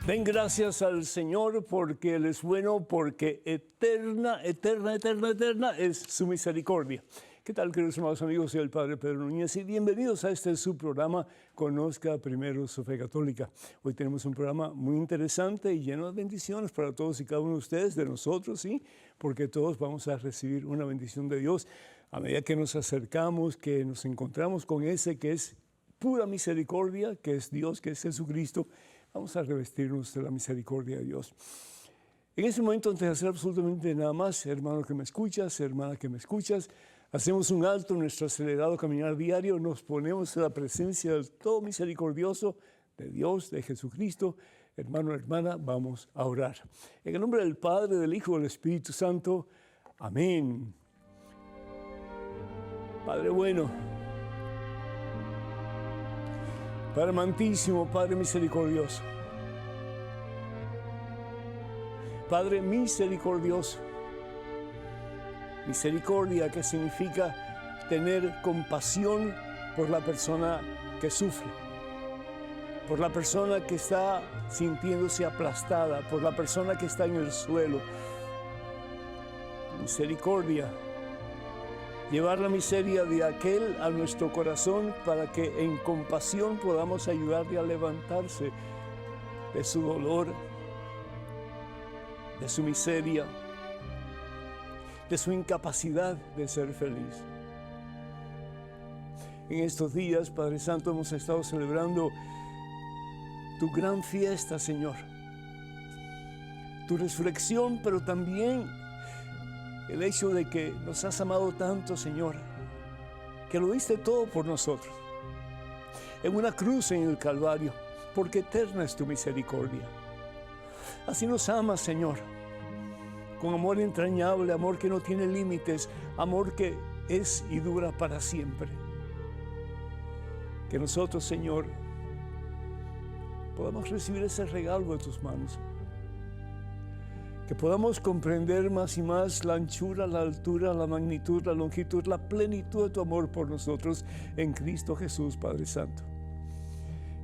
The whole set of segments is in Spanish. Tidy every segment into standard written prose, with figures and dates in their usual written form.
Den gracias al Señor porque Él es bueno, porque eterna es su misericordia. ¿Qué tal, queridos hermanos amigos? Soy el Padre Pedro Núñez y bienvenidos a este su programa Conozca Primero su Fe Católica. Hoy tenemos un programa muy interesante y lleno de bendiciones para todos y cada uno de ustedes, de nosotros, ¿sí? Porque todos vamos a recibir una bendición de Dios a medida que nos acercamos, que nos encontramos con ese que es pura misericordia, que es Dios, que es Jesucristo. Vamos a revestirnos de la misericordia de Dios. En este momento, antes de hacer absolutamente nada más, hermano que me escuchas, hermana que me escuchas, hacemos un alto en nuestro acelerado caminar diario, nos ponemos en la presencia del todo misericordioso de Dios, de Jesucristo. Hermano, hermana, vamos a orar. En el nombre del Padre, del Hijo y del Espíritu Santo. Amén. Padre bueno, Padre amantísimo, Padre misericordioso, Padre misericordioso, misericordia que significa tener compasión por la persona que sufre, por la persona que está sintiéndose aplastada, por la persona que está en el suelo. Misericordia, llevar la miseria de aquel a nuestro corazón para que en compasión podamos ayudarle a levantarse de su dolor, de su miseria, de su incapacidad de ser feliz. En estos días, Padre Santo, hemos estado celebrando tu gran fiesta, Señor. Tu resurrección, pero también el hecho de que nos has amado tanto, Señor, que lo diste todo por nosotros. En una cruz en el Calvario, porque eterna es tu misericordia. Así nos amas, Señor, con amor entrañable, amor que no tiene límites, amor que es y dura para siempre. Que nosotros, Señor, podamos recibir ese regalo de tus manos. Que podamos comprender más y más la anchura, la altura, la magnitud, la longitud, la plenitud de tu amor por nosotros en Cristo Jesús, Padre Santo.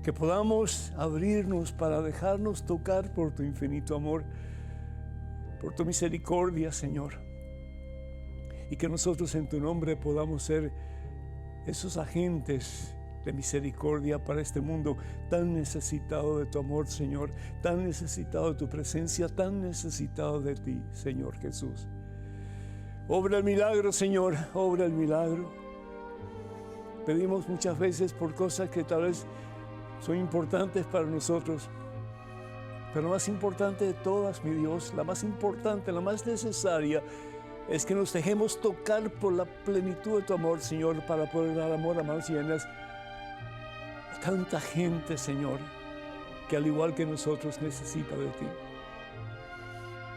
Que podamos abrirnos para dejarnos tocar por tu infinito amor, por tu misericordia, Señor. Y que nosotros en tu nombre podamos ser esos agentes de misericordia para este mundo tan necesitado de tu amor, Señor, tan necesitado de tu presencia, tan necesitado de ti, Señor Jesús. Obra el milagro, Señor, obra el milagro. Pedimos muchas veces por cosas que tal vez son importantes para nosotros, pero la más importante de todas, mi Dios, la más importante, la más necesaria, es que nos dejemos tocar por la plenitud de tu amor, Señor, para poder dar amor a manos llenas. Tanta gente, Señor, que al igual que nosotros necesita de ti.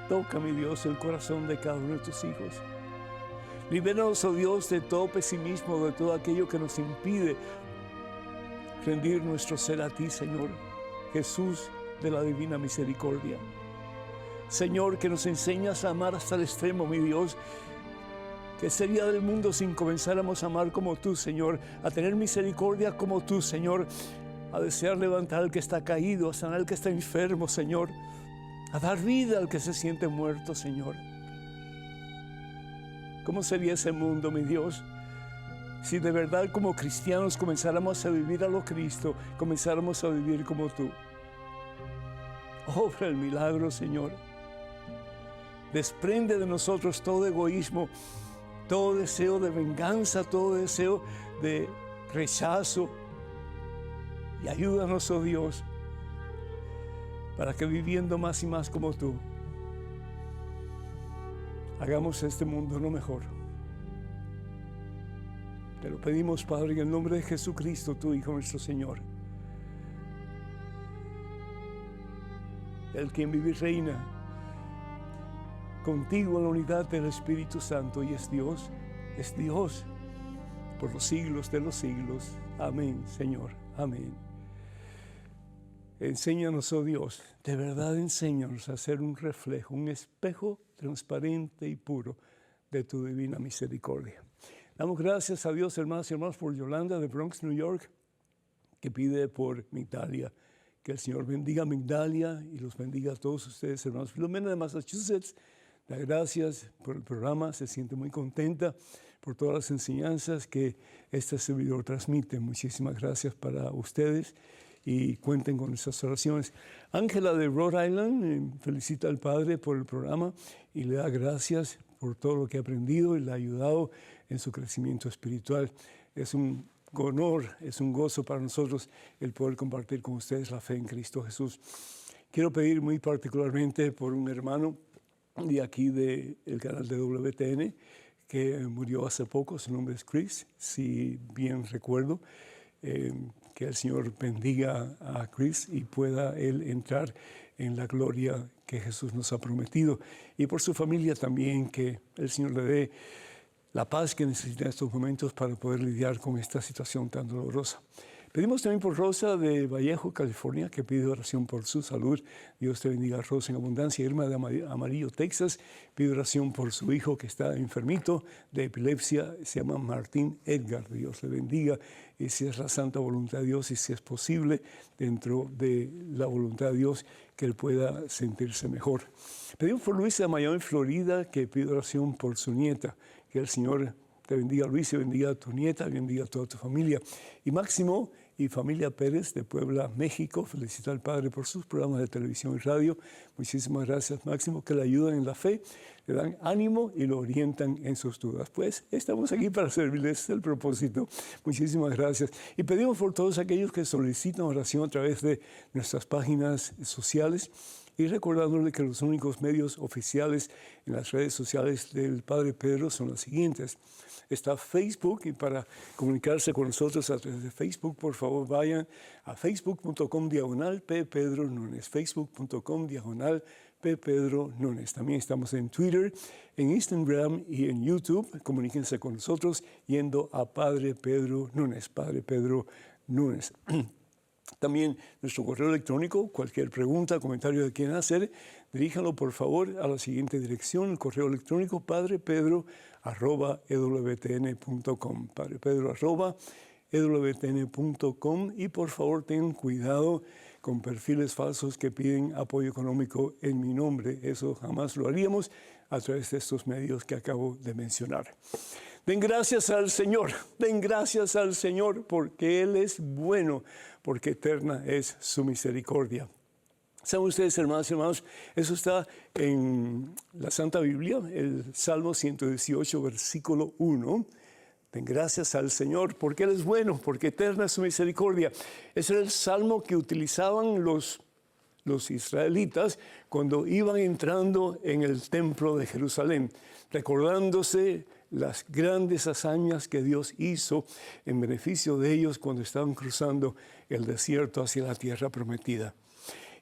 Toca, mi Dios, el corazón de cada uno de tus hijos. Libéranos, oh Dios, de todo pesimismo, de todo aquello que nos impide rendir nuestro ser a ti, Señor, Jesús de la divina misericordia. Señor, que nos enseñas a amar hasta el extremo, mi Dios. ¿Qué sería del mundo si comenzáramos a amar como tú, Señor? A tener misericordia como tú, Señor. A desear levantar al que está caído, a sanar al que está enfermo, Señor. A dar vida al que se siente muerto, Señor. ¿Cómo sería ese mundo, mi Dios? Si de verdad como cristianos comenzáramos a vivir a lo Cristo, comenzáramos a vivir como tú. Obra el milagro, Señor. Desprende de nosotros todo egoísmo, todo deseo de venganza, todo deseo de rechazo. Y ayúdanos, oh Dios, para que viviendo más y más como tú, hagamos este mundo no mejor. Te lo pedimos, Padre, en el nombre de Jesucristo, tu Hijo, nuestro Señor. El quien vive y reina contigo en la unidad del Espíritu Santo y es Dios por los siglos de los siglos. Amén, Señor, amén. Enséñanos, oh Dios, de verdad enséñanos a ser un reflejo, un espejo transparente y puro de tu divina misericordia. Damos gracias a Dios, hermanas y hermanos, por Yolanda de Bronx, New York, que pide por Migdalia, Que el Señor bendiga a Migdalia y los bendiga a todos ustedes, hermanos. Filomena de Massachusetts, da gracias por el programa, se siente muy contenta por todas las enseñanzas que este servidor transmite. Muchísimas gracias para ustedes y cuenten con nuestras oraciones. Ángela de Rhode Island felicita al Padre por el programa y le da gracias por todo lo que ha aprendido y le ha ayudado en su crecimiento espiritual. Es un honor, es un gozo para nosotros el poder compartir con ustedes la fe en Cristo Jesús. Quiero pedir muy particularmente por un hermano de aquí del canal de WTN que murió hace poco. Su nombre es Chris, si bien recuerdo. Que el Señor bendiga a Chris y pueda él entrar en la gloria que Jesús nos ha prometido. Y por su familia también, que el Señor le dé la paz que necesita en estos momentos para poder lidiar con esta situación tan dolorosa. Pedimos también por Rosa de Vallejo, California, que pide oración por su salud. Dios te bendiga, Rosa, en abundancia. Irma de Amarillo, Texas, pide oración por su hijo que está enfermito de epilepsia. Se llama Martín Edgar. Dios le bendiga. Y si es la santa voluntad de Dios y si es posible, dentro de la voluntad de Dios, que él pueda sentirse mejor. Pedimos por Luisa de Miami, Florida, que pide oración por su nieta. Que el Señor te bendiga, Luis, y bendiga a tu nieta, bendiga a toda tu familia. Y Máximo y familia Pérez de Puebla, México, felicita al Padre por sus programas de televisión y radio. Muchísimas gracias, Máximo, que le ayudan en la fe, le dan ánimo y lo orientan en sus dudas. Pues estamos aquí para servirles, es el propósito. Muchísimas gracias. Y pedimos por todos aquellos que solicitan oración a través de nuestras páginas sociales. Y recordándole que los únicos medios oficiales en las redes sociales del Padre Pedro son los siguientes. Está Facebook, y para comunicarse con nosotros a través de Facebook, por favor vayan a facebook.com/ppedronunes, facebook.com/ppedronunes. También estamos en Twitter, en Instagram y en YouTube. Comuníquense con nosotros yendo a Padre Pedro Nunes, Padre Pedro Nunes. También nuestro correo electrónico, cualquier pregunta, comentario que quieran hacer, diríjanlo por favor a la siguiente dirección, el correo electrónico padrepedro@ewtn.com, padrepedro@ewtn.com, y por favor tengan cuidado con perfiles falsos que piden apoyo económico en mi nombre. Eso jamás lo haríamos a través de estos medios que acabo de mencionar. Den gracias al Señor, porque Él es bueno, porque eterna es su misericordia. ¿Saben ustedes, hermanas y hermanos? Eso está en la Santa Biblia, el Salmo 118, versículo 1. Den gracias al Señor, porque Él es bueno, porque eterna es su misericordia. Ese era el salmo que utilizaban los israelitas cuando iban entrando en el templo de Jerusalén, recordándose las grandes hazañas que Dios hizo en beneficio de ellos cuando estaban cruzando el desierto hacia la tierra prometida.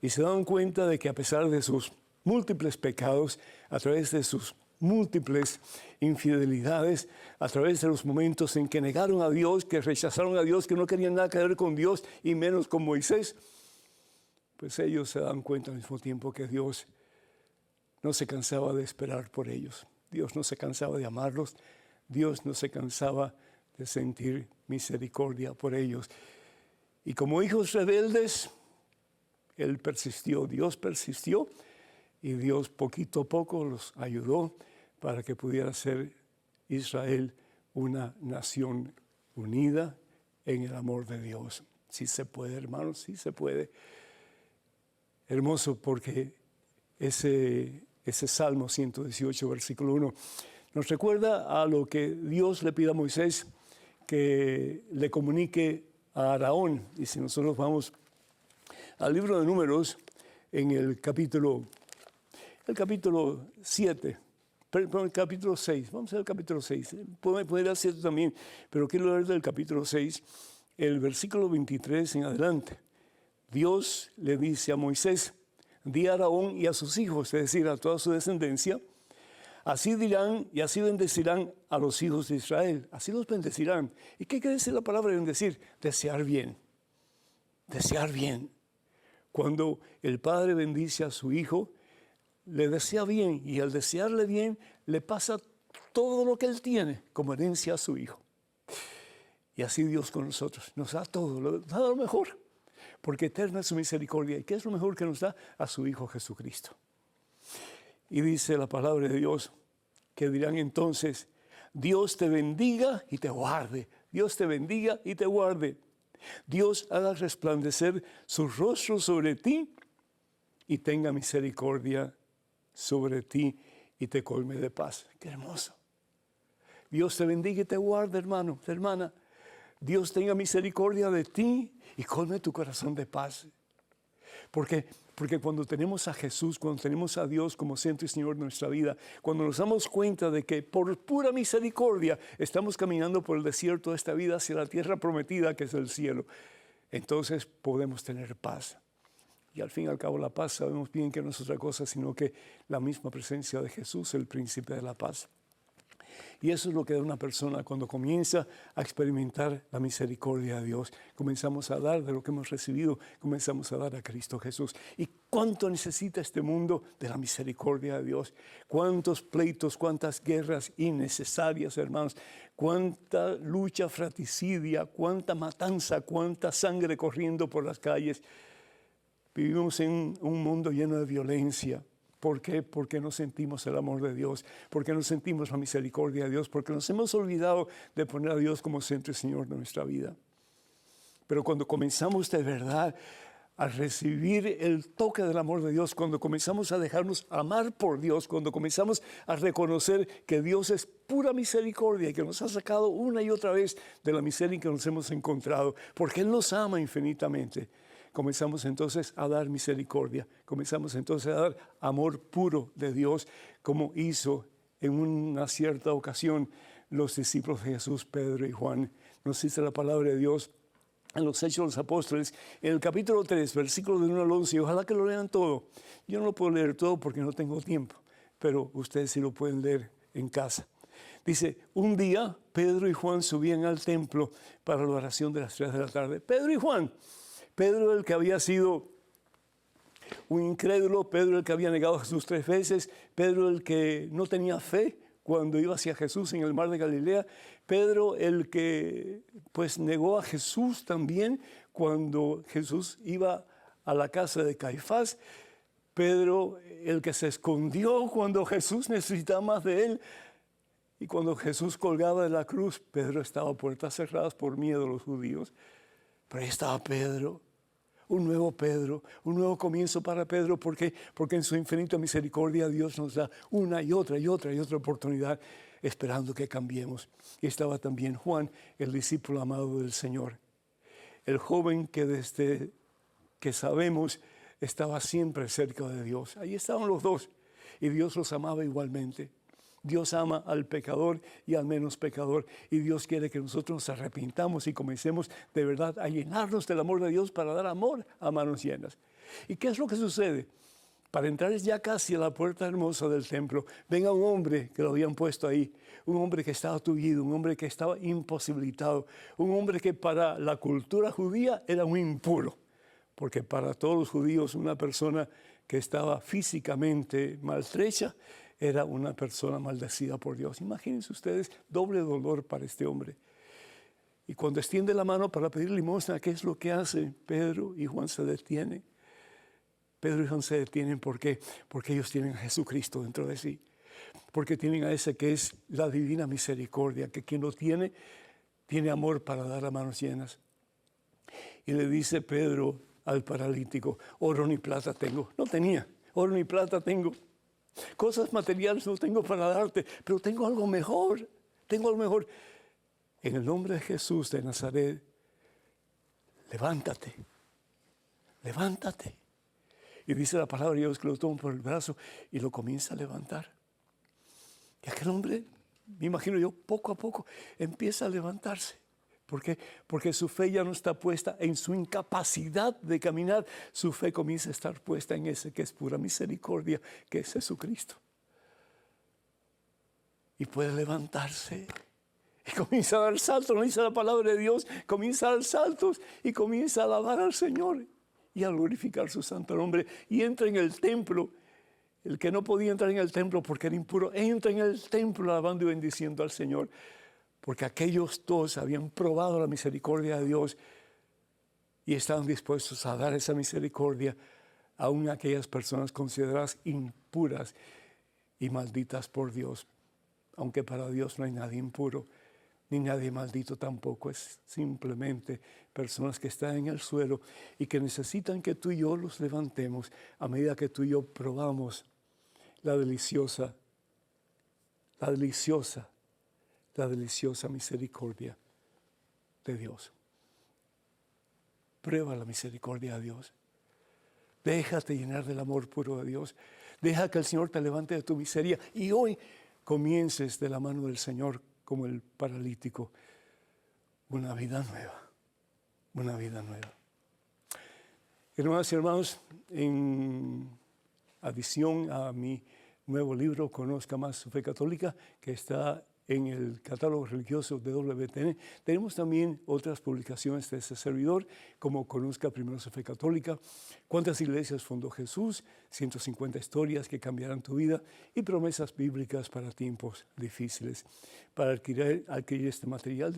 Y se daban cuenta de que a pesar de sus múltiples pecados, a través de sus múltiples infidelidades, a través de los momentos en que negaron a Dios, que rechazaron a Dios, que no querían nada que ver con Dios y menos con Moisés, pues ellos se dan cuenta al mismo tiempo que Dios no se cansaba de esperar por ellos. Dios no se cansaba de amarlos, Dios no se cansaba de sentir misericordia por ellos. Y como hijos rebeldes, Él persistió, Dios persistió, y Dios poquito a poco los ayudó para que pudiera ser Israel una nación unida en el amor de Dios. Sí se puede, hermanos, sí se puede. Hermoso, porque ese Salmo 118, versículo 1, nos recuerda a lo que Dios le pide a Moisés que le comunique a Aarón. Y si nosotros vamos al libro de Números, en el capítulo 7, perdón, el capítulo 6, vamos al capítulo 6, puede ser también, pero quiero leer del capítulo 6, el versículo 23 en adelante. Dios le dice a Moisés: di a Aarón y a sus hijos, es decir, a toda su descendencia, así dirán y así bendecirán a los hijos de Israel. Así los bendecirán. ¿Y qué quiere decir la palabra bendecir? Desear bien. Desear bien. Cuando el padre bendice a su hijo, le desea bien, y al desearle bien, le pasa todo lo que él tiene como herencia a su hijo. Y así Dios con nosotros nos da todo, nos da lo mejor. porque eterna es su misericordia. ¿Y qué es lo mejor que nos da? A su Hijo Jesucristo. Y dice la palabra de Dios, que dirán entonces, Dios te bendiga y te guarde. Dios te bendiga y te guarde. Dios haga resplandecer su rostro sobre ti y tenga misericordia sobre ti y te colme de paz. Qué hermoso. Dios te bendiga y te guarde, hermano, hermana. Dios tenga misericordia de ti y colme tu corazón de paz. Porque cuando tenemos a Jesús, cuando tenemos a Dios como centro y Señor de nuestra vida, cuando nos damos cuenta de que por pura misericordia estamos caminando por el desierto de esta vida hacia la tierra prometida que es el cielo, entonces podemos tener paz. Y al fin y al cabo la paz sabemos bien que no es otra cosa sino que la misma presencia de Jesús, el príncipe de la paz. Y eso es lo que da una persona cuando comienza a experimentar la misericordia de Dios. Comenzamos a dar de lo que hemos recibido, comenzamos a dar a Cristo Jesús. ¿Y cuánto necesita este mundo de la misericordia de Dios? ¿Cuántos pleitos, cuántas guerras innecesarias, hermanos? ¿Cuánta lucha fratricidia, cuánta matanza, cuánta sangre corriendo por las calles? Vivimos en un mundo lleno de violencia. ¿Por qué? Porque no sentimos el amor de Dios, porque no sentimos la misericordia de Dios, porque nos hemos olvidado de poner a Dios como centro y Señor de nuestra vida. Pero cuando comenzamos de verdad a recibir el toque del amor de Dios, cuando comenzamos a dejarnos amar por Dios, cuando comenzamos a reconocer que Dios es pura misericordia y que nos ha sacado una y otra vez de la miseria en que nos hemos encontrado, porque Él nos ama infinitamente, comenzamos entonces a dar misericordia, comenzamos entonces a dar amor puro de Dios, como hizo en una cierta ocasión los discípulos de Jesús, Pedro y Juan. Nos dice la palabra de Dios en los Hechos de los Apóstoles, en el capítulo 3, versículos del 1 al 11, y ojalá que lo lean todo. Yo no lo puedo leer todo porque no tengo tiempo, pero ustedes sí lo pueden leer en casa. Dice, un día Pedro y Juan subían al templo para la oración de las 3 de la tarde. Pedro y Juan. Pedro, el que había sido un incrédulo, Pedro, el que había negado a Jesús 3 veces, Pedro, el que no tenía fe cuando iba hacia Jesús en el mar de Galilea, Pedro, el que pues negó a Jesús también cuando Jesús iba a la casa de Caifás, Pedro, el que se escondió cuando Jesús necesitaba más de él, y cuando Jesús colgaba de la cruz, Pedro estaba a puertas cerradas por miedo a los judíos, pero ahí estaba Pedro. Un nuevo comienzo para Pedro. ¿Por qué? Porque en su infinita misericordia Dios nos da una y otra oportunidad esperando que cambiemos. Y estaba también Juan, el discípulo amado del Señor. El joven que desde que sabemos estaba siempre cerca de Dios. Ahí estaban los dos y Dios los amaba igualmente. Dios ama al pecador y al menos pecador, y Dios quiere que nosotros nos arrepintamos y comencemos de verdad a llenarnos del amor de Dios para dar amor a manos llenas. ¿Y qué es lo que sucede? Para entrar ya casi a la puerta hermosa del templo, venga un hombre que lo habían puesto ahí, un hombre que estaba tullido, un hombre que estaba imposibilitado, un hombre que para la cultura judía era muy impuro, porque para todos los judíos una persona que estaba físicamente maltrecha era una persona maldecida por Dios. Imagínense ustedes, doble dolor para este hombre. Y cuando extiende la mano para pedir limosna, ¿qué es lo que hace? Pedro y Juan se detienen. Pedro y Juan se detienen, ¿por qué? Porque ellos tienen a Jesucristo dentro de sí. Porque tienen a ese que es la divina misericordia, que quien lo tiene, tiene amor para dar a manos llenas. Y le dice Pedro al paralítico, oro ni plata tengo. No tenía, oro ni plata tengo. Cosas materiales no tengo para darte, pero tengo algo mejor, En el nombre de Jesús de Nazaret, levántate. Y dice la palabra de Dios que lo toma por el brazo y lo comienza a levantar. Y aquel hombre, me imagino yo, poco a poco empieza a levantarse. ¿Por qué? Porque su fe ya no está puesta en su incapacidad de caminar. Su fe comienza a estar puesta en ese que es pura misericordia, que es Jesucristo. Y puede levantarse. Y comienza a dar saltos, no dice la palabra de Dios, comienza a dar saltos y comienza a alabar al Señor y a glorificar su santo nombre. Y entra en el templo. El que no podía entrar en el templo porque era impuro, entra en el templo alabando y bendiciendo al Señor. Porque aquellos dos habían probado la misericordia de Dios y están dispuestos a dar esa misericordia aún a aquellas personas consideradas impuras y malditas por Dios. Aunque para Dios no hay nadie impuro, ni nadie maldito tampoco. Es simplemente personas que están en el suelo y que necesitan que tú y yo los levantemos a medida que tú y yo probamos la deliciosa misericordia de Dios. Prueba la misericordia de Dios. Déjate llenar del amor puro de Dios. Deja que el Señor te levante de tu miseria y hoy comiences de la mano del Señor como el paralítico. Una vida nueva. Una vida nueva. Hermanas y hermanos, en adición a mi nuevo libro, Conozca Más Su Fe Católica, que está en el catálogo religioso de WTN, tenemos también otras publicaciones de este servidor, como Conozca Primero Su Fe Católica, Cuántas iglesias fundó Jesús, 150 historias que cambiarán tu vida y promesas bíblicas para tiempos difíciles. Para adquirir este material,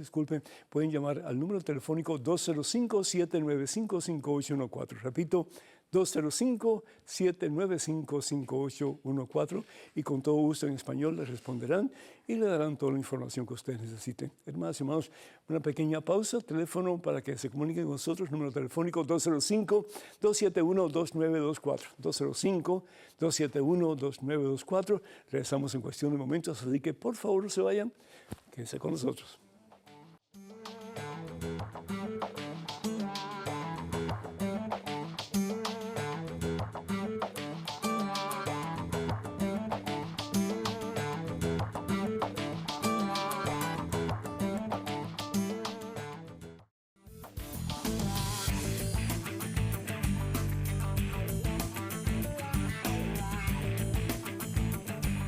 pueden llamar al número telefónico 205-795-5814. Repito, 205-795-5814 y con todo gusto en español les responderán y le darán toda la información que ustedes necesiten. Hermanos y hermanos, una pequeña pausa, teléfono para que se comuniquen con nosotros, número telefónico 205-271-2924, 205-271-2924. Regresamos en cuestión de momentos, así que por favor no se vayan, quédense con nosotros.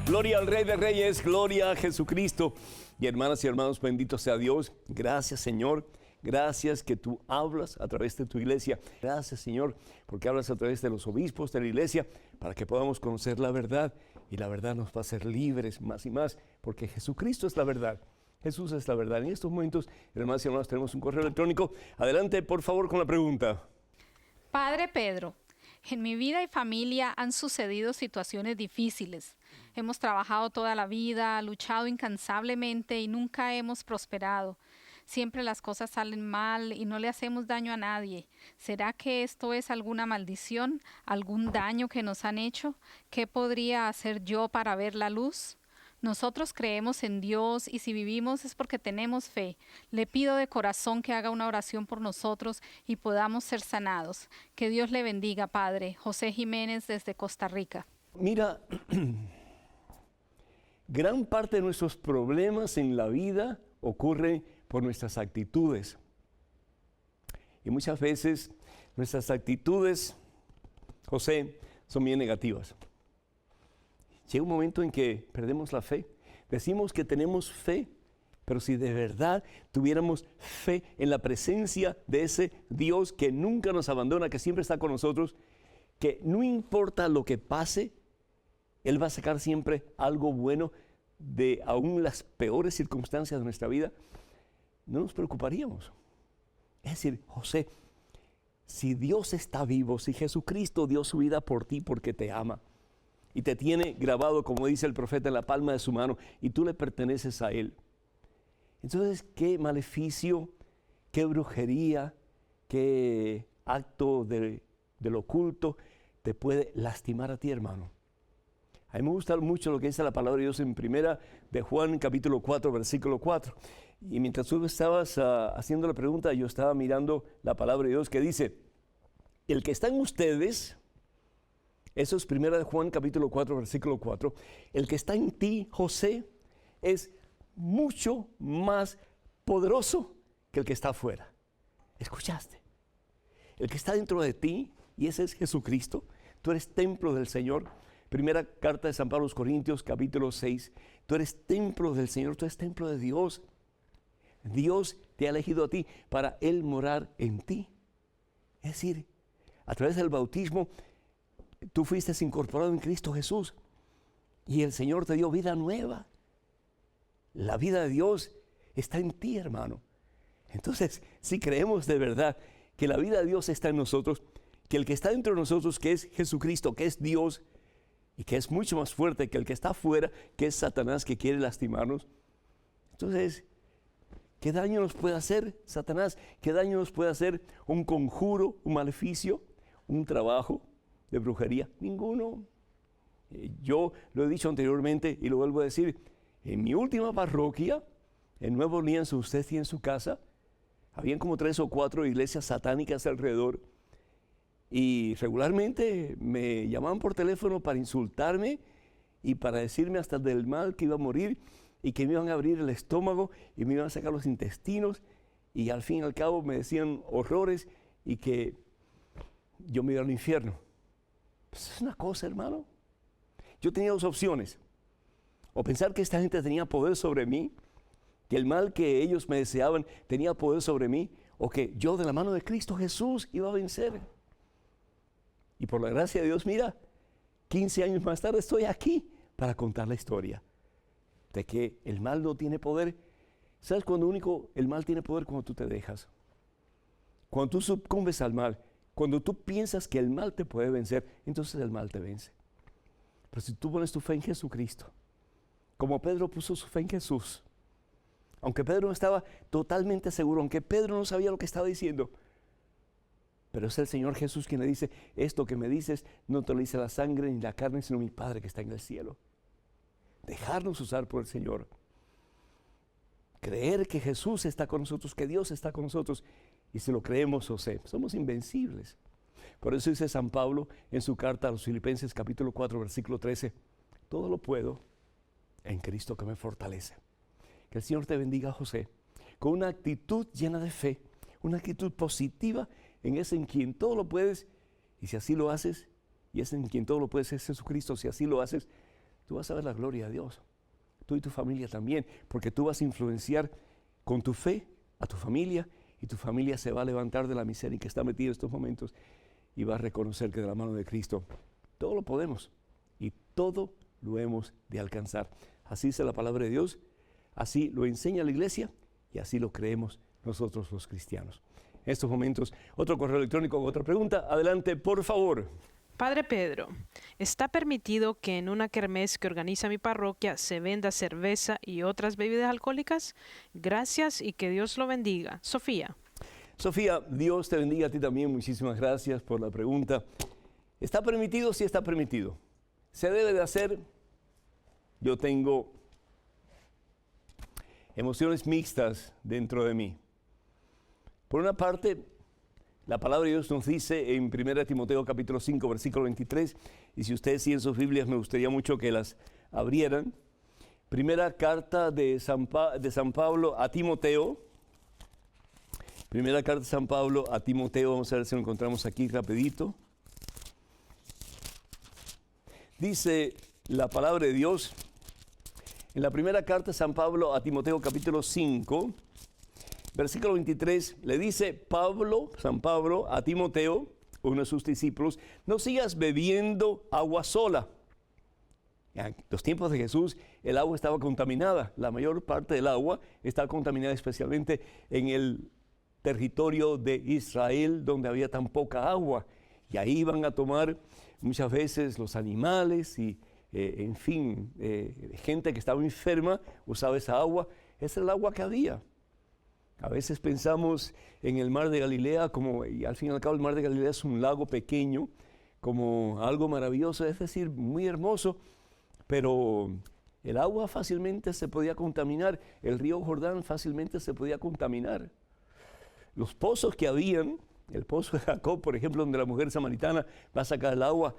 Gloria al Rey de Reyes, gloria a Jesucristo. Y hermanas y hermanos, bendito sea Dios. Gracias, Señor. Gracias que tú hablas a través de tu iglesia. Gracias, Señor, porque hablas a través de los obispos de la iglesia para que podamos conocer la verdad. Y la verdad nos va a hacer libres más y más, porque Jesucristo es la verdad. Jesús es la verdad. En estos momentos, hermanas y hermanos, tenemos un correo electrónico. Adelante, por favor, con la pregunta. Padre Pedro, en mi vida y familia han sucedido situaciones difíciles. Hemos trabajado toda la vida, luchado incansablemente y nunca hemos prosperado. Siempre las cosas salen mal y no le hacemos daño a nadie. ¿Será que esto es alguna maldición, algún daño que nos han hecho? ¿Qué podría hacer yo para ver la luz? Nosotros creemos en Dios y si vivimos es porque tenemos fe. Le pido de corazón que haga una oración por nosotros y podamos ser sanados. Que Dios le bendiga, Padre. José Jiménez desde Costa Rica. Mira, gran parte de nuestros problemas en la vida ocurren por nuestras actitudes. Y muchas veces nuestras actitudes, José, son bien negativas. Llega un momento en que perdemos la fe. Decimos que tenemos fe, pero si de verdad tuviéramos fe en la presencia de ese Dios que nunca nos abandona, que siempre está con nosotros, que no importa lo que pase, Él va a sacar siempre algo bueno de aún las peores circunstancias de nuestra vida, no nos preocuparíamos. Es decir, José, si Dios está vivo, si Jesucristo dio su vida por ti porque te ama y te tiene grabado, como dice el profeta, en la palma de su mano y tú le perteneces a Él, entonces qué maleficio, qué brujería, qué acto del oculto te puede lastimar a ti, hermano. A mí me gusta mucho lo que dice la palabra de Dios en primera de Juan, capítulo 4, versículo 4. Y mientras tú estabas haciendo la pregunta, yo estaba mirando la palabra de Dios que dice, el que está en ustedes, eso es primera de Juan, capítulo 4, versículo 4, el que está en ti, José, es mucho más poderoso que el que está afuera. ¿Escuchaste? El que está dentro de ti, y ese es Jesucristo, tú eres templo del Señor. Primera carta de San Pablo a los Corintios, capítulo 6. Tú eres templo del Señor, tú eres templo de Dios. Dios te ha elegido a ti para Él morar en ti. Es decir, a través del bautismo, tú fuiste incorporado en Cristo Jesús y el Señor te dio vida nueva. La vida de Dios está en ti, hermano. Entonces, si creemos de verdad que la vida de Dios está en nosotros, que el que está dentro de nosotros, que es Jesucristo, que es Dios, y que es mucho más fuerte que el que está afuera, que es Satanás, que quiere lastimarnos. Entonces, ¿qué daño nos puede hacer Satanás? ¿Qué daño nos puede hacer un conjuro, un maleficio, un trabajo de brujería? Ninguno. Yo lo he dicho anteriormente y lo vuelvo a decir. En mi última parroquia, en Nuevo Orleans, usted tiene en su casa, habían como 3 o 4 iglesias satánicas alrededor. Y regularmente me llamaban por teléfono para insultarme y para decirme hasta del mal que iba a morir y que me iban a abrir el estómago y me iban a sacar los intestinos y al fin y al cabo me decían horrores y que yo me iba al infierno. Pues es una cosa, hermano. Yo tenía 2 opciones. O pensar que esta gente tenía poder sobre mí, que el mal que ellos me deseaban tenía poder sobre mí, o que yo de la mano de Cristo Jesús iba a vencer. Y por la gracia de Dios, mira, 15 años más tarde estoy aquí para contar la historia de que el mal no tiene poder. ¿Sabes cuándo único el mal tiene poder? Cuando tú te dejas. Cuando tú sucumbes al mal, cuando tú piensas que el mal te puede vencer, entonces el mal te vence. Pero si tú pones tu fe en Jesucristo, como Pedro puso su fe en Jesús, aunque Pedro no estaba totalmente seguro, aunque Pedro no sabía lo que estaba diciendo, pero es el Señor Jesús quien le dice, esto que me dices no te lo dice la sangre ni la carne, sino mi Padre que está en el cielo. Dejarnos usar por el Señor. Creer que Jesús está con nosotros, que Dios está con nosotros. Y si lo creemos, José, somos invencibles. Por eso dice San Pablo en su carta a los Filipenses capítulo 4, versículo 13, todo lo puedo en Cristo que me fortalece. Que el Señor te bendiga, José, con una actitud llena de fe, una actitud positiva en ese en quien todo lo puedes, y si así lo haces, y ese en quien todo lo puedes es Jesucristo, si así lo haces, tú vas a ver la gloria de Dios, tú y tu familia también, porque tú vas a influenciar con tu fe a tu familia, y tu familia se va a levantar de la miseria en que está metida en estos momentos, y va a reconocer que de la mano de Cristo todo lo podemos, y todo lo hemos de alcanzar. Así dice la palabra de Dios, así lo enseña la iglesia, y así lo creemos nosotros los cristianos. En estos momentos, otro correo electrónico con otra pregunta. Adelante, por favor. Padre Pedro, ¿está permitido que en una kermés que organiza mi parroquia se venda cerveza y otras bebidas alcohólicas? Gracias y que Dios lo bendiga. Sofía. Sofía, Dios te bendiga a ti también. Muchísimas gracias por la pregunta. ¿Está permitido? Sí está permitido. ¿Se debe de hacer? Yo tengo emociones mixtas dentro de mí. Por una parte, la palabra de Dios nos dice en 1 Timoteo capítulo 5, versículo 23, y si ustedes siguen sus Biblias, me gustaría mucho que las abrieran. Primera carta de San Pablo a Timoteo. Primera carta de San Pablo a Timoteo, vamos a ver si lo encontramos aquí rapidito. Dice la palabra de Dios, en la primera carta de San Pablo a Timoteo capítulo 5, versículo 23, le dice San Pablo a Timoteo, uno de sus discípulos, no sigas bebiendo agua sola. En los tiempos de Jesús el agua estaba contaminada, la mayor parte del agua estaba contaminada especialmente en el territorio de Israel donde había tan poca agua y ahí iban a tomar muchas veces los animales y en fin, gente que estaba enferma usaba esa agua, esa es el agua que había. A veces pensamos en el mar de Galilea y al fin y al cabo el mar de Galilea es un lago pequeño, como algo maravilloso, es decir, muy hermoso, pero el agua fácilmente se podía contaminar, el río Jordán fácilmente se podía contaminar. Los pozos que habían, el pozo de Jacob, por ejemplo, donde la mujer samaritana va a sacar el agua,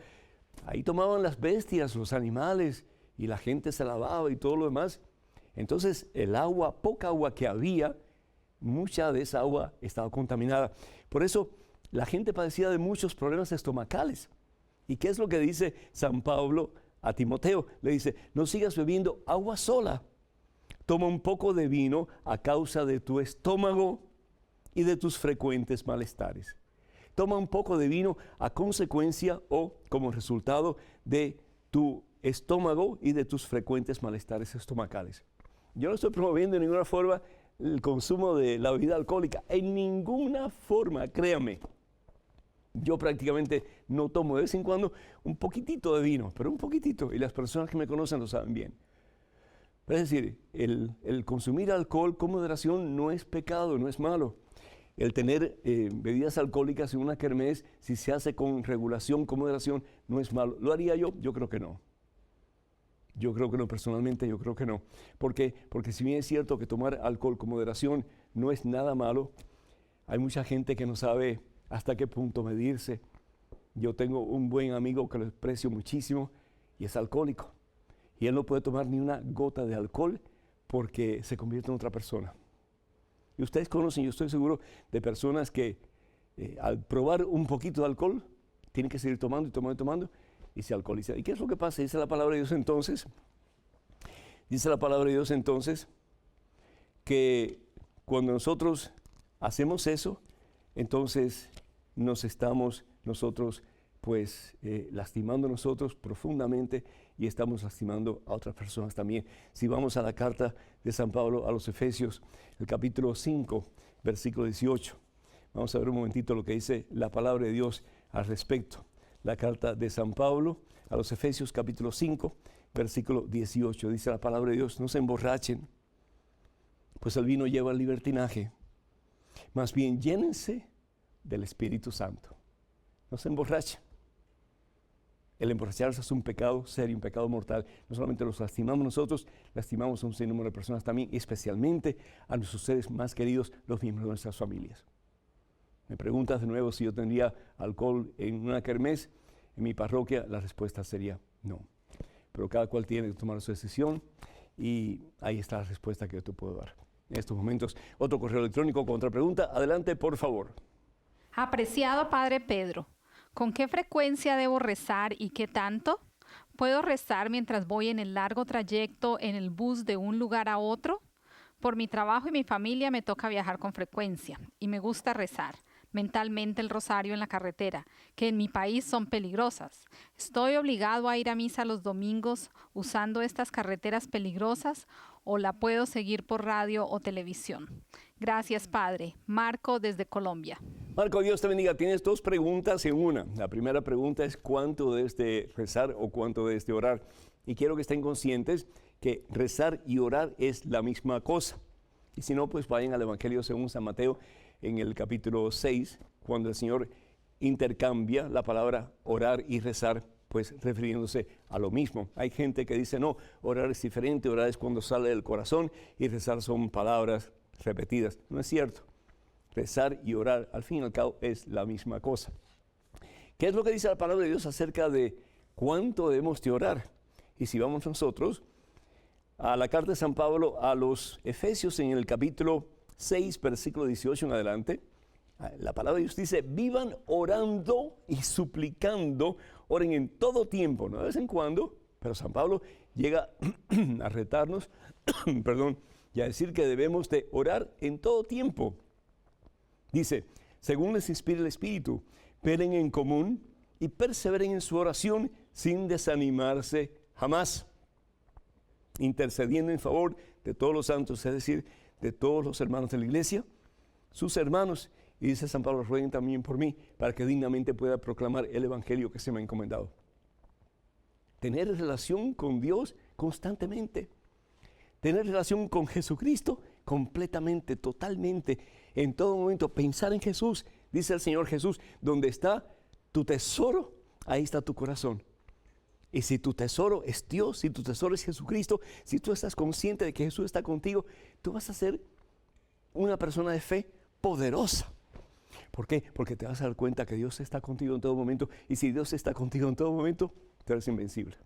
ahí tomaban las bestias, los animales, y la gente se lavaba y todo lo demás. Entonces el agua, poca agua que había, mucha de esa agua estaba contaminada. Por eso la gente padecía de muchos problemas estomacales. ¿Y qué es lo que dice San Pablo a Timoteo? Le dice, no sigas bebiendo agua sola. Toma un poco de vino a causa de tu estómago y de tus frecuentes malestares. Toma un poco de vino a consecuencia o como resultado de tu estómago y de tus frecuentes malestares estomacales. Yo no estoy promoviendo de ninguna forma el consumo de la bebida alcohólica. En ninguna forma, créame. Yo prácticamente no tomo de vez en cuando un poquitito de vino, pero un poquitito, y las personas que me conocen lo saben bien. Pero es decir, el consumir alcohol con moderación no es pecado, no es malo. El tener bebidas alcohólicas en una kermés, si se hace con regulación, con moderación, no es malo. ¿Lo haría yo? Yo creo que no. Yo creo que no, personalmente yo creo que no. ¿Por qué? Porque si bien es cierto que tomar alcohol con moderación no es nada malo, hay mucha gente que no sabe hasta qué punto medirse. Yo tengo un buen amigo que lo aprecio muchísimo y es alcohólico. Y él no puede tomar ni una gota de alcohol porque se convierte en otra persona. Y ustedes conocen, yo estoy seguro, de personas que al probar un poquito de alcohol tienen que seguir tomando y tomando y tomando y se alcoholizan. ¿Y qué es lo que pasa? Dice la palabra de Dios entonces, que cuando nosotros hacemos eso, entonces nos estamos nosotros pues lastimando nosotros profundamente y estamos lastimando a otras personas también. Si vamos a la carta de San Pablo a los Efesios, el capítulo 5, versículo 18, vamos a ver un momentito lo que dice la palabra de Dios al respecto. La carta de San Pablo a los Efesios, capítulo 5, versículo 18, dice la palabra de Dios: no se emborrachen, pues el vino lleva al libertinaje, más bien llénense del Espíritu Santo. No se emborrachen. El emborracharse es un pecado serio, un pecado mortal. No solamente los lastimamos nosotros, lastimamos a un sinnúmero de personas también, especialmente a nuestros seres más queridos, los miembros de nuestras familias. Me preguntas de nuevo si yo tendría alcohol en una kermés en mi parroquia, la respuesta sería no. Pero cada cual tiene que tomar su decisión y ahí está la respuesta que yo te puedo dar. En estos momentos, otro correo electrónico con otra pregunta. Adelante, por favor. Apreciado Padre Pedro, ¿con qué frecuencia debo rezar y qué tanto? ¿Puedo rezar mientras voy en el largo trayecto en el bus de un lugar a otro? Por mi trabajo y mi familia me toca viajar con frecuencia y me gusta rezar mentalmente el rosario en la carretera, que en mi país son peligrosas. ¿Estoy obligado a ir a misa los domingos usando estas carreteras peligrosas o la puedo seguir por radio o televisión? Gracias, Padre. Marco, desde Colombia. Marco, Dios te bendiga. Tienes dos preguntas en una. La primera pregunta es cuánto debes de rezar o cuánto debes de orar. Y quiero que estén conscientes que rezar y orar es la misma cosa. Y si no, pues vayan al Evangelio según San Mateo en el capítulo 6, cuando el Señor intercambia la palabra orar y rezar, pues refiriéndose a lo mismo. Hay gente que dice, no, orar es diferente, orar es cuando sale del corazón y rezar son palabras repetidas. No es cierto. Rezar y orar, al fin y al cabo, es la misma cosa. ¿Qué es lo que dice la palabra de Dios acerca de cuánto debemos de orar? Y si vamos nosotros a la carta de San Pablo a los Efesios en el capítulo 6, versículo 18 en adelante, la palabra de Dios dice, vivan orando y suplicando, oren en todo tiempo, no de vez en cuando, pero San Pablo llega a retarnos, perdón, y a decir que debemos de orar en todo tiempo. Dice, según les inspire el Espíritu, velen en común y perseveren en su oración sin desanimarse jamás, intercediendo en favor de todos los santos, es decir, de todos los hermanos de la iglesia, sus hermanos, y dice San Pablo, rueguen también por mí, para que dignamente pueda proclamar el evangelio que se me ha encomendado. Tener relación con Dios constantemente, tener relación con Jesucristo completamente, totalmente, en todo momento, pensar en Jesús. Dice el Señor Jesús, donde está tu tesoro, ahí está tu corazón. Y si tu tesoro es Dios, si tu tesoro es Jesucristo, si tú estás consciente de que Jesús está contigo, tú vas a ser una persona de fe poderosa. ¿Por qué? Porque te vas a dar cuenta que Dios está contigo en todo momento. Y si Dios está contigo en todo momento, tú eres invencible.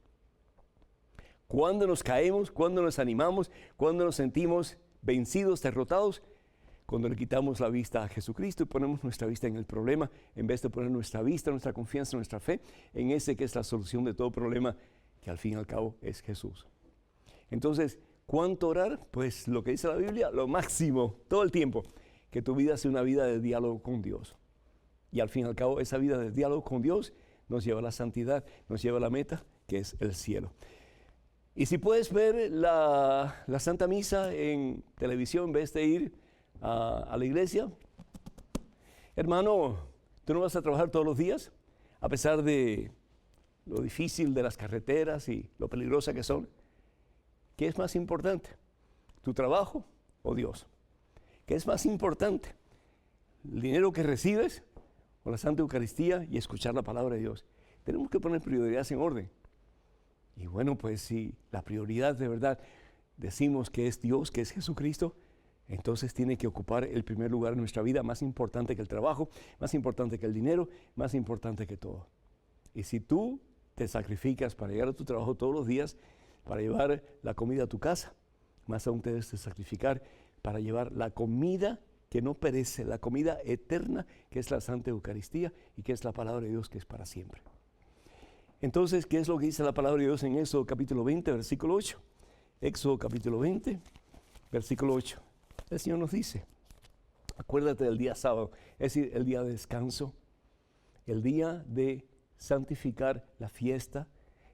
Cuando nos caemos, cuando nos animamos, cuando nos sentimos vencidos, derrotados, cuando le quitamos la vista a Jesucristo y ponemos nuestra vista en el problema, en vez de poner nuestra vista, nuestra confianza, nuestra fe en ese que es la solución de todo problema, que al fin y al cabo es Jesús. Entonces, ¿cuánto orar? Pues lo que dice la Biblia, lo máximo, todo el tiempo, que tu vida sea una vida de diálogo con Dios. Y al fin y al cabo, esa vida de diálogo con Dios nos lleva a la santidad, nos lleva a la meta, que es el cielo. Y si puedes ver la Santa Misa en televisión en vez de ir a la iglesia, hermano, tú no vas a trabajar todos los días, a pesar de lo difícil de las carreteras y lo peligrosas que son. ¿Qué es más importante? ¿Tu trabajo o Dios? ¿Qué es más importante? ¿El dinero que recibes o la Santa Eucaristía y escuchar la palabra de Dios? Tenemos que poner prioridades en orden. Y bueno, pues si la prioridad de verdad decimos que es Dios, que es Jesucristo, entonces tiene que ocupar el primer lugar en nuestra vida, más importante que el trabajo, más importante que el dinero, más importante que todo. Y si tú te sacrificas para llegar a tu trabajo todos los días, para llevar la comida a tu casa, más aún te debes de sacrificar para llevar la comida que no perece, la comida eterna, que es la Santa Eucaristía y que es la palabra de Dios, que es para siempre. Entonces, ¿qué es lo que dice la palabra de Dios en Éxodo capítulo 20, versículo 8? Éxodo capítulo 20, versículo 8. El Señor nos dice, acuérdate del día sábado, es decir, el día de descanso, el día de santificar la fiesta,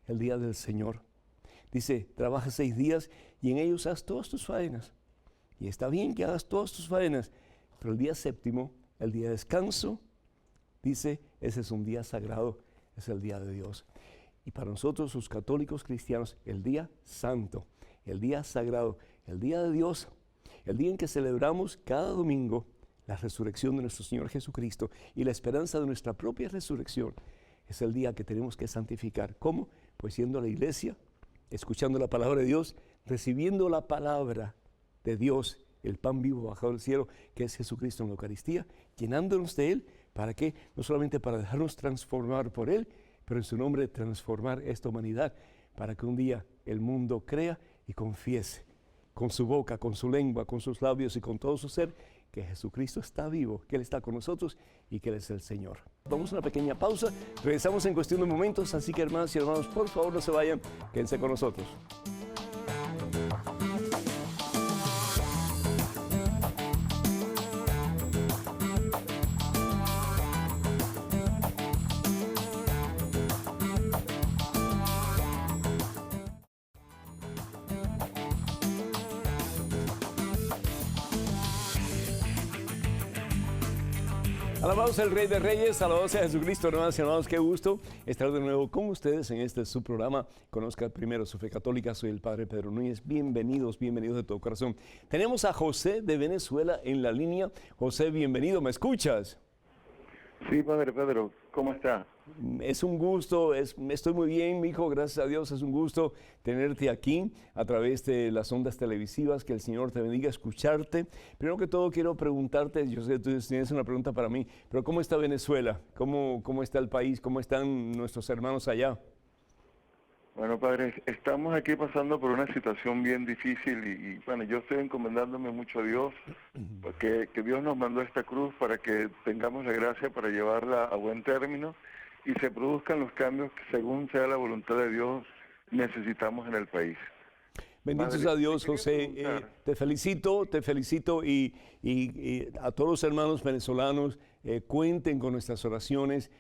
el día del Señor. Dice, trabaja 6 días y en ellos haz todas tus faenas. Y está bien que hagas todas tus faenas, pero el día séptimo, el día de descanso, dice, ese es un día sagrado, es el día de Dios. Y para nosotros, los católicos cristianos, el día santo, el día sagrado, el día de Dios, el día en que celebramos cada domingo la resurrección de nuestro Señor Jesucristo y la esperanza de nuestra propia resurrección, es el día que tenemos que santificar. ¿Cómo? Pues yendo a la iglesia, escuchando la palabra de Dios, recibiendo la palabra de Dios, el pan vivo bajado del cielo, que es Jesucristo en la Eucaristía, llenándonos de Él. ¿Para qué? No solamente para dejarnos transformar por Él, pero en su nombre transformar esta humanidad, para que un día el mundo crea y confiese con su boca, con su lengua, con sus labios y con todo su ser, que Jesucristo está vivo, que Él está con nosotros y que Él es el Señor. Vamos a una pequeña pausa, regresamos en cuestión de momentos, así que hermanas y hermanos, por favor no se vayan, quédense con nosotros. Alabamos al Rey de Reyes, alabados a Jesucristo, hermanas y hermanos, qué gusto estar de nuevo con ustedes en este su programa. Conozca primero su fe católica, soy el Padre Pedro Núñez. Bienvenidos, bienvenidos de todo corazón. Tenemos a José de Venezuela en la línea. José, bienvenido, ¿me escuchas? Sí, Padre Pedro, ¿cómo está? Es un gusto, estoy muy bien, mi hijo, gracias a Dios, es un gusto tenerte aquí a través de las ondas televisivas, que el Señor te bendiga, escucharte. Primero que todo quiero preguntarte, yo sé que tú tienes una pregunta para mí, pero ¿cómo está Venezuela? ¿Cómo está el país? ¿Cómo están nuestros hermanos allá? Bueno, Padre, estamos aquí pasando por una situación bien difícil y bueno, yo estoy encomendándome mucho a Dios, porque que Dios nos mandó esta cruz para que tengamos la gracia para llevarla a buen término y se produzcan los cambios que, según sea la voluntad de Dios, necesitamos en el país. Bendito sea Dios, José. Te felicito y a todos los hermanos venezolanos, cuenten con nuestras oraciones.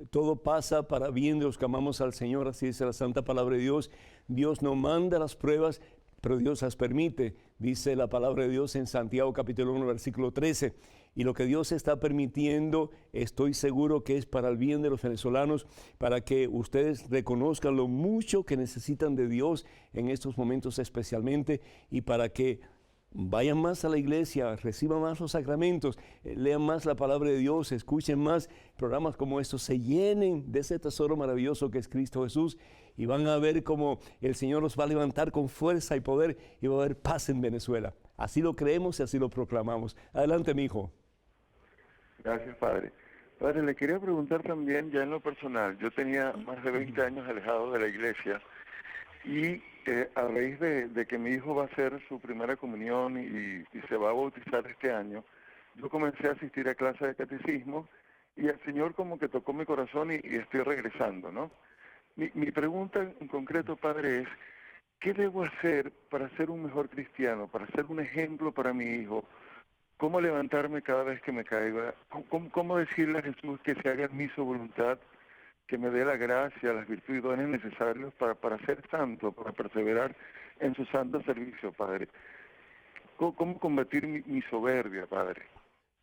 Todo pasa para bien de los que amamos al Señor, así dice la santa palabra de Dios. Dios no manda las pruebas, pero Dios las permite, dice la palabra de Dios en Santiago capítulo 1, versículo 13. Y lo que Dios está permitiendo, estoy seguro que es para el bien de los venezolanos, para que ustedes reconozcan lo mucho que necesitan de Dios en estos momentos especialmente, y para que vayan más a la iglesia, reciban más los sacramentos, lean más la palabra de Dios, escuchen más programas como estos, se llenen de ese tesoro maravilloso que es Cristo Jesús, y van a ver cómo el Señor los va a levantar con fuerza y poder, y va a haber paz en Venezuela. Así lo creemos y así lo proclamamos. Adelante, mi hijo. Gracias, Padre. Padre, le quería preguntar también, ya en lo personal, yo tenía más de 20 años alejado de la iglesia y a raíz de que mi hijo va a hacer su primera comunión y se va a bautizar este año, yo comencé a asistir a clases de catecismo y el Señor como que tocó mi corazón y estoy regresando, ¿no? Mi pregunta en concreto, Padre, es, ¿qué debo hacer para ser un mejor cristiano, para ser un ejemplo para mi hijo? ¿Cómo levantarme cada vez que me caiga? ¿Cómo decirle a Jesús que se haga en mí su voluntad que me dé la gracia, las virtudes y dones necesarios para ser santo, para perseverar en su santo servicio, Padre. ¿Cómo combatir mi soberbia, Padre?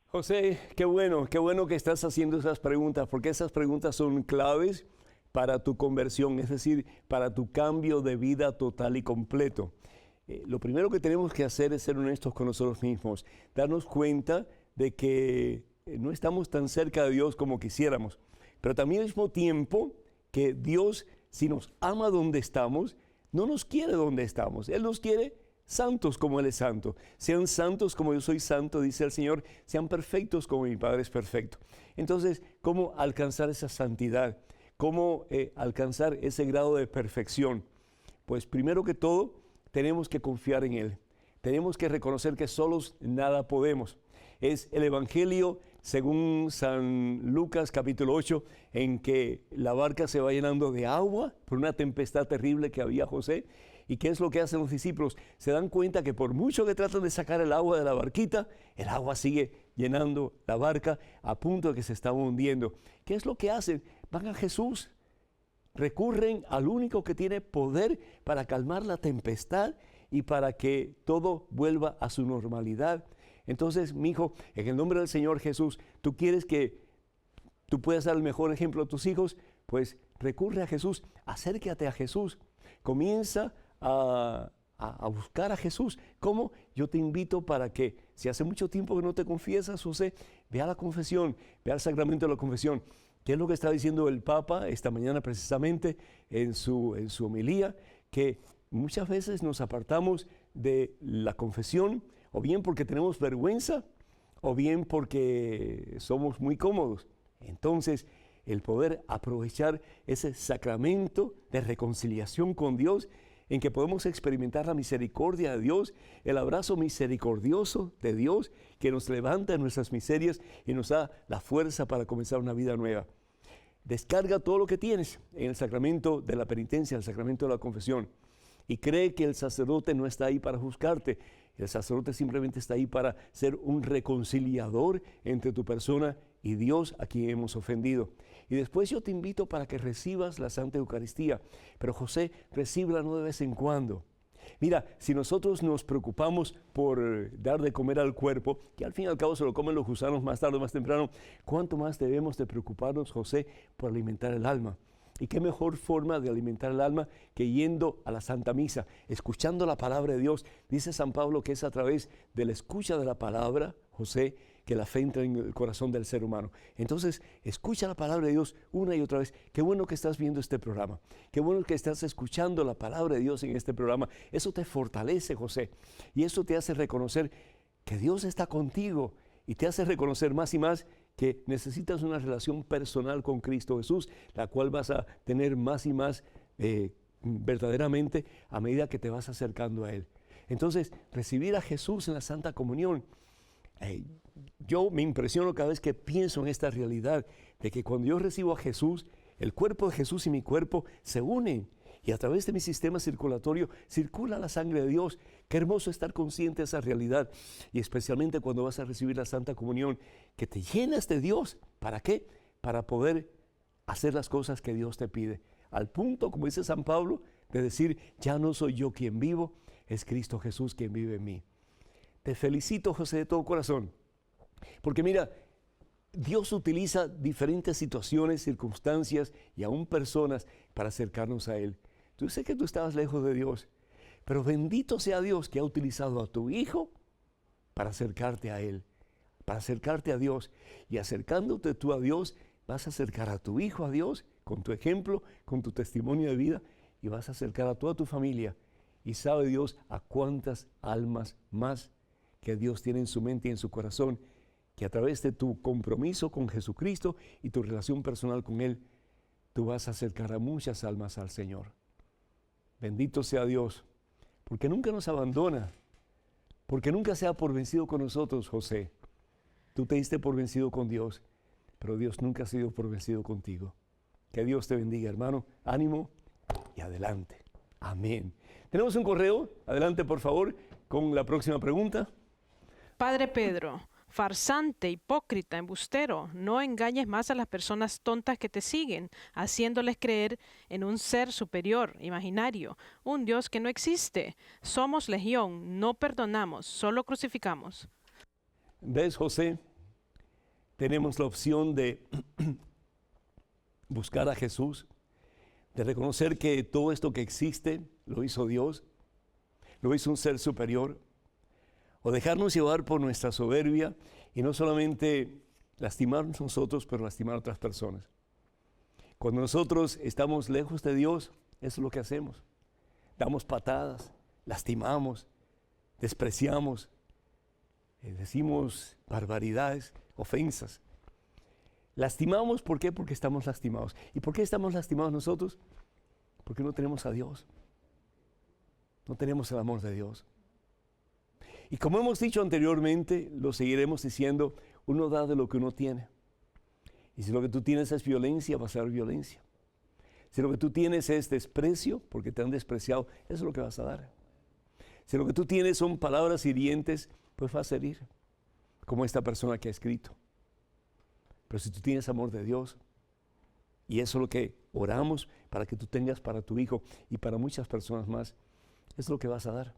José, qué bueno que estás haciendo esas preguntas, porque esas preguntas son claves para tu conversión, es decir, para tu cambio de vida total y completo. Lo primero que tenemos que hacer es ser honestos con nosotros mismos, darnos cuenta de que no estamos tan cerca de Dios como quisiéramos, pero también al mismo tiempo que Dios, si nos ama donde estamos, no nos quiere donde estamos. Él nos quiere santos como Él es santo. Sean santos como yo soy santo, dice el Señor, sean perfectos como mi Padre es perfecto. Entonces, ¿cómo alcanzar esa santidad? ¿Cómo alcanzar ese grado de perfección? Pues primero que todo, tenemos que confiar en Él. Tenemos que reconocer que solos nada podemos. Es el Evangelio según San Lucas capítulo 8, en que la barca se va llenando de agua por una tempestad terrible que había, José. ¿Y qué es lo que hacen los discípulos? Se dan cuenta que por mucho que tratan de sacar el agua de la barquita, el agua sigue llenando la barca a punto de que se está hundiendo. ¿Qué es lo que hacen? Van a Jesús. Recurren al único que tiene poder para calmar la tempestad y para que todo vuelva a su normalidad. Entonces, mi hijo, en el nombre del Señor Jesús, tú quieres que tú puedas dar el mejor ejemplo a tus hijos, pues recurre a Jesús, acércate a Jesús, comienza a buscar a Jesús. ¿Cómo? Yo te invito para que, si hace mucho tiempo que no te confiesas, José, ve a la confesión, ve al sacramento de la confesión. ¿Qué es lo que está diciendo el Papa esta mañana precisamente en su homilía? Que muchas veces nos apartamos de la confesión, o bien porque tenemos vergüenza, o bien porque somos muy cómodos. Entonces, el poder aprovechar ese sacramento de reconciliación con Dios, en que podemos experimentar la misericordia de Dios, el abrazo misericordioso de Dios, que nos levanta en nuestras miserias y nos da la fuerza para comenzar una vida nueva. Descarga todo lo que tienes en el sacramento de la penitencia, el sacramento de la confesión, y cree que el sacerdote no está ahí para juzgarte. El sacerdote simplemente está ahí para ser un reconciliador entre tu persona y Dios a quien hemos ofendido. Y después yo te invito para que recibas la Santa Eucaristía. Pero José, recíbela no de vez en cuando. Mira, si nosotros nos preocupamos por dar de comer al cuerpo, que al fin y al cabo se lo comen los gusanos más tarde o más temprano, ¿cuánto más debemos de preocuparnos, José, por alimentar el alma? Y qué mejor forma de alimentar el alma que yendo a la Santa Misa, escuchando la palabra de Dios. Dice San Pablo que es a través de la escucha de la palabra, José, que la fe entra en el corazón del ser humano. Entonces, escucha la palabra de Dios una y otra vez. Qué bueno que estás viendo este programa. Qué bueno que estás escuchando la palabra de Dios en este programa. Eso te fortalece, José. Y eso te hace reconocer que Dios está contigo. Y te hace reconocer más y más que necesitas una relación personal con Cristo Jesús, la cual vas a tener más y más verdaderamente a medida que te vas acercando a Él. Entonces, recibir a Jesús en la Santa Comunión. Yo me impresiono cada vez que pienso en esta realidad de que cuando yo recibo a Jesús, el cuerpo de Jesús y mi cuerpo se unen y a través de mi sistema circulatorio circula la sangre de Dios. Qué hermoso estar consciente de esa realidad y especialmente cuando vas a recibir la Santa Comunión, que te llenas de Dios. ¿Para qué? Para poder hacer las cosas que Dios te pide. Al punto, como dice San Pablo, de decir, ya no soy yo quien vivo, es Cristo Jesús quien vive en mí. Te felicito, José, de todo corazón, porque mira, Dios utiliza diferentes situaciones, circunstancias y aún personas para acercarnos a Él. Yo sé que tú estabas lejos de Dios, pero bendito sea Dios que ha utilizado a tu Hijo para acercarte a Él, para acercarte a Dios. Y acercándote tú a Dios, vas a acercar a tu Hijo a Dios con tu ejemplo, con tu testimonio de vida, y vas a acercar a toda tu familia. Y sabe Dios a cuántas almas más que Dios tiene en su mente y en su corazón, que a través de tu compromiso con Jesucristo y tu relación personal con Él, tú vas a acercar a muchas almas al Señor. Bendito sea Dios, porque nunca nos abandona, porque nunca se da por vencido con nosotros, José. Tú te diste por vencido con Dios, pero Dios nunca ha sido por vencido contigo. Que Dios te bendiga, hermano. Ánimo y adelante. Amén. Tenemos un correo. Adelante, por favor, con la próxima pregunta. Padre Pedro, Farsante, hipócrita, embustero, no engañes más a las personas tontas que te siguen, haciéndoles creer en un ser superior, imaginario, un Dios que no existe. Somos legión, no perdonamos, solo crucificamos. ¿Ves, José? Tenemos la opción de buscar a Jesús, de reconocer que todo esto que existe lo hizo Dios, lo hizo un ser superior, o dejarnos llevar por nuestra soberbia y no solamente lastimarnos nosotros, pero lastimar a otras personas. Cuando nosotros estamos lejos de Dios, eso es lo que hacemos. Damos patadas, lastimamos, despreciamos, decimos barbaridades, ofensas. Lastimamos, ¿por qué? Porque estamos lastimados. ¿Y por qué estamos lastimados nosotros? Porque no tenemos a Dios. No tenemos el amor de Dios. Y como hemos dicho anteriormente, lo seguiremos diciendo, uno da de lo que uno tiene. Y si lo que tú tienes es violencia, va a ser violencia. Si lo que tú tienes es desprecio, porque te han despreciado, eso es lo que vas a dar. Si lo que tú tienes son palabras hirientes, pues vas a herir, como esta persona que ha escrito. Pero si tú tienes amor de Dios, y eso es lo que oramos para que tú tengas para tu hijo y para muchas personas más, eso es lo que vas a dar.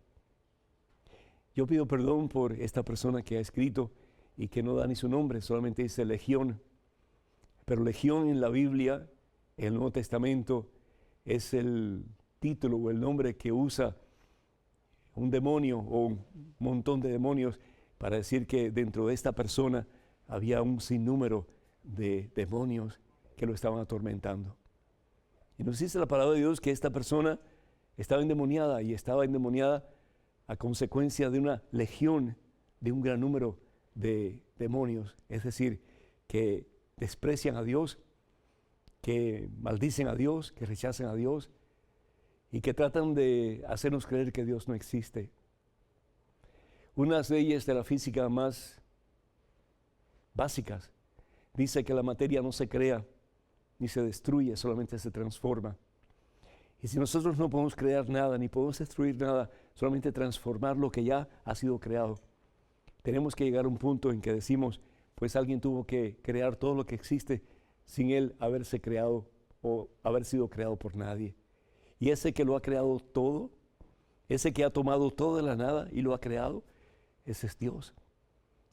Yo pido perdón por esta persona que ha escrito y que no da ni su nombre, solamente dice Legión. Pero Legión en la Biblia, en el Nuevo Testamento, es el título o el nombre que usa un demonio o un montón de demonios para decir que dentro de esta persona había un sinnúmero de demonios que lo estaban atormentando. Y nos dice la palabra de Dios que esta persona estaba endemoniada y estaba endemoniada a consecuencia de una legión, de un gran número de demonios, es decir, que desprecian a Dios, que maldicen a Dios, que rechazan a Dios y que tratan de hacernos creer que Dios no existe. Unas leyes de la física más básicas dice que la materia no se crea ni se destruye, solamente se transforma. Y si nosotros no podemos crear nada, ni podemos destruir nada, solamente transformar lo que ya ha sido creado, tenemos que llegar a un punto en que decimos, pues alguien tuvo que crear todo lo que existe sin él haberse creado o haber sido creado por nadie. Y ese que lo ha creado todo, ese que ha tomado todo de la nada y lo ha creado, ese es Dios.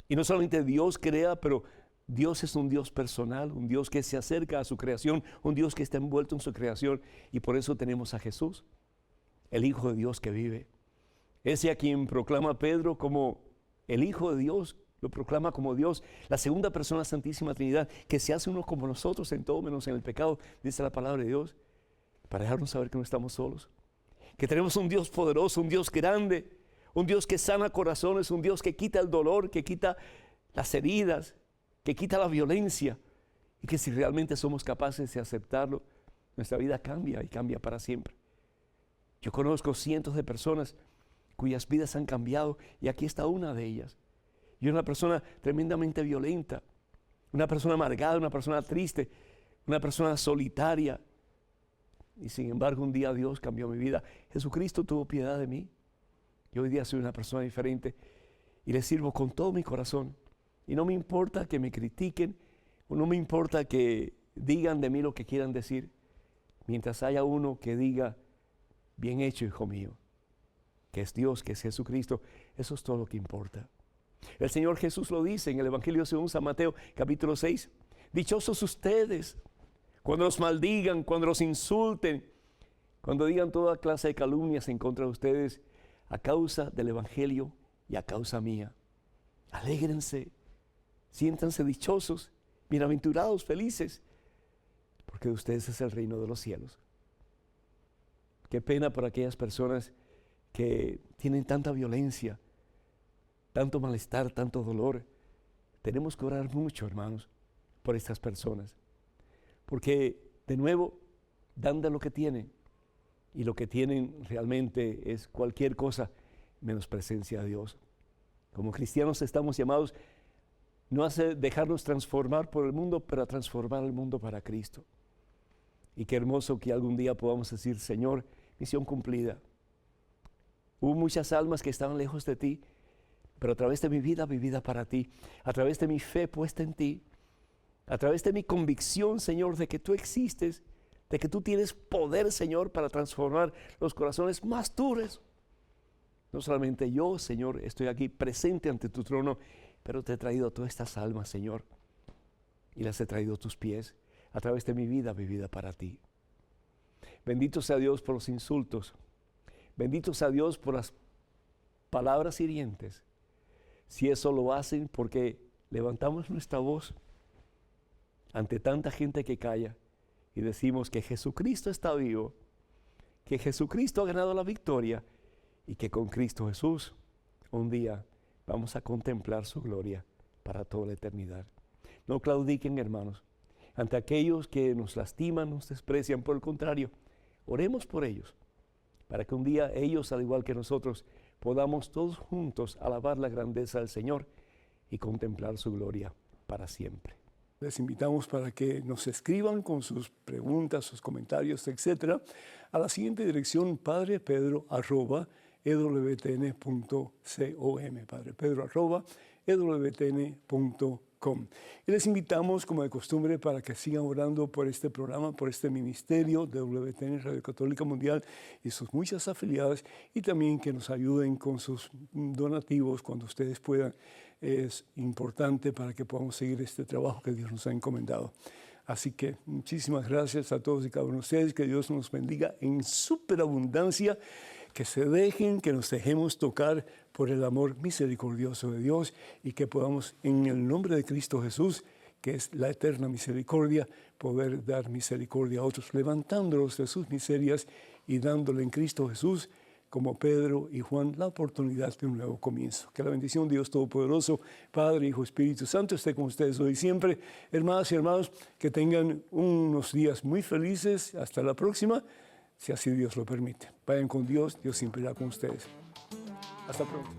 Y no solamente Dios crea, pero Dios es un Dios personal, un Dios que se acerca a su creación, un Dios que está envuelto en su creación, y por eso tenemos a Jesús, el Hijo de Dios que vive. Ese a quien proclama Pedro como el Hijo de Dios, lo proclama como Dios, la segunda persona, Santísima Trinidad, que se hace uno como nosotros en todo menos en el pecado, dice la palabra de Dios, para dejarnos saber que no estamos solos, que tenemos un Dios poderoso, un Dios grande, un Dios que sana corazones, un Dios que quita el dolor, que quita las heridas, que quita la violencia, y que si realmente somos capaces de aceptarlo, nuestra vida cambia y cambia para siempre. Yo conozco cientos de personas cuyas vidas han cambiado y aquí está una de ellas. Y una persona tremendamente violenta, una persona amargada, una persona triste, una persona solitaria. Y sin embargo un día Dios cambió mi vida. Jesucristo tuvo piedad de mí. Y hoy día soy una persona diferente y le sirvo con todo mi corazón. Y no me importa que me critiquen, o no me importa que digan de mí lo que quieran decir, mientras haya uno que diga, bien hecho, hijo mío, que es Dios, que es Jesucristo, eso es todo lo que importa. El Señor Jesús lo dice en el Evangelio según San Mateo, capítulo 6, dichosos ustedes, cuando los maldigan, cuando los insulten, cuando digan toda clase de calumnias en contra de ustedes, a causa del Evangelio y a causa mía. Alégrense. Siéntanse dichosos, bienaventurados, felices, porque de ustedes es el reino de los cielos. Qué pena por aquellas personas que tienen tanta violencia, tanto malestar, tanto dolor. Tenemos que orar mucho, hermanos, por estas personas, porque de nuevo dan de lo que tienen, y lo que tienen realmente es cualquier cosa menos presencia de Dios. Como cristianos estamos llamados no a dejarnos transformar por el mundo, pero a transformar el mundo para Cristo. Y qué hermoso que algún día podamos decir, Señor, misión cumplida. Hubo muchas almas que estaban lejos de ti, pero a través de mi vida para ti, a través de mi fe puesta en ti, a través de mi convicción, Señor, de que tú existes, de que tú tienes poder, Señor, para transformar los corazones más duros. No solamente yo, Señor, estoy aquí presente ante tu trono, pero te he traído todas estas almas, Señor, y las he traído a tus pies a través de mi vida vivida para ti. Bendito sea Dios por los insultos. Bendito sea Dios por las palabras hirientes. Si eso lo hacen porque levantamos nuestra voz ante tanta gente que calla y decimos que Jesucristo está vivo, que Jesucristo ha ganado la victoria y que con Cristo Jesús un día vamos a contemplar su gloria para toda la eternidad. No claudiquen, hermanos, ante aquellos que nos lastiman, nos desprecian. Por el contrario, oremos por ellos, para que un día ellos, al igual que nosotros, podamos todos juntos alabar la grandeza del Señor y contemplar su gloria para siempre. Les invitamos para que nos escriban con sus preguntas, sus comentarios, etcétera, a la siguiente dirección: padrepedro@ewtn.com, padrepedro@ewtn.com. Y les invitamos, como de costumbre, para que sigan orando por este programa, por este ministerio de WTN Radio Católica Mundial y sus muchas afiliadas, y también que nos ayuden con sus donativos cuando ustedes puedan. Es importante para que podamos seguir este trabajo que Dios nos ha encomendado. Así que muchísimas gracias a todos y cada uno de ustedes. Que Dios nos bendiga en superabundancia. Que que nos dejemos tocar por el amor misericordioso de Dios y que podamos, en el nombre de Cristo Jesús, que es la eterna misericordia, poder dar misericordia a otros, levantándolos de sus miserias y dándole en Cristo Jesús, como Pedro y Juan, la oportunidad de un nuevo comienzo. Que la bendición de Dios Todopoderoso, Padre, Hijo, Espíritu Santo, esté con ustedes hoy y siempre. Hermanas y hermanos, que tengan unos días muy felices. Hasta la próxima, si así Dios lo permite. Vayan con Dios, Dios siempre irá con ustedes. Hasta pronto.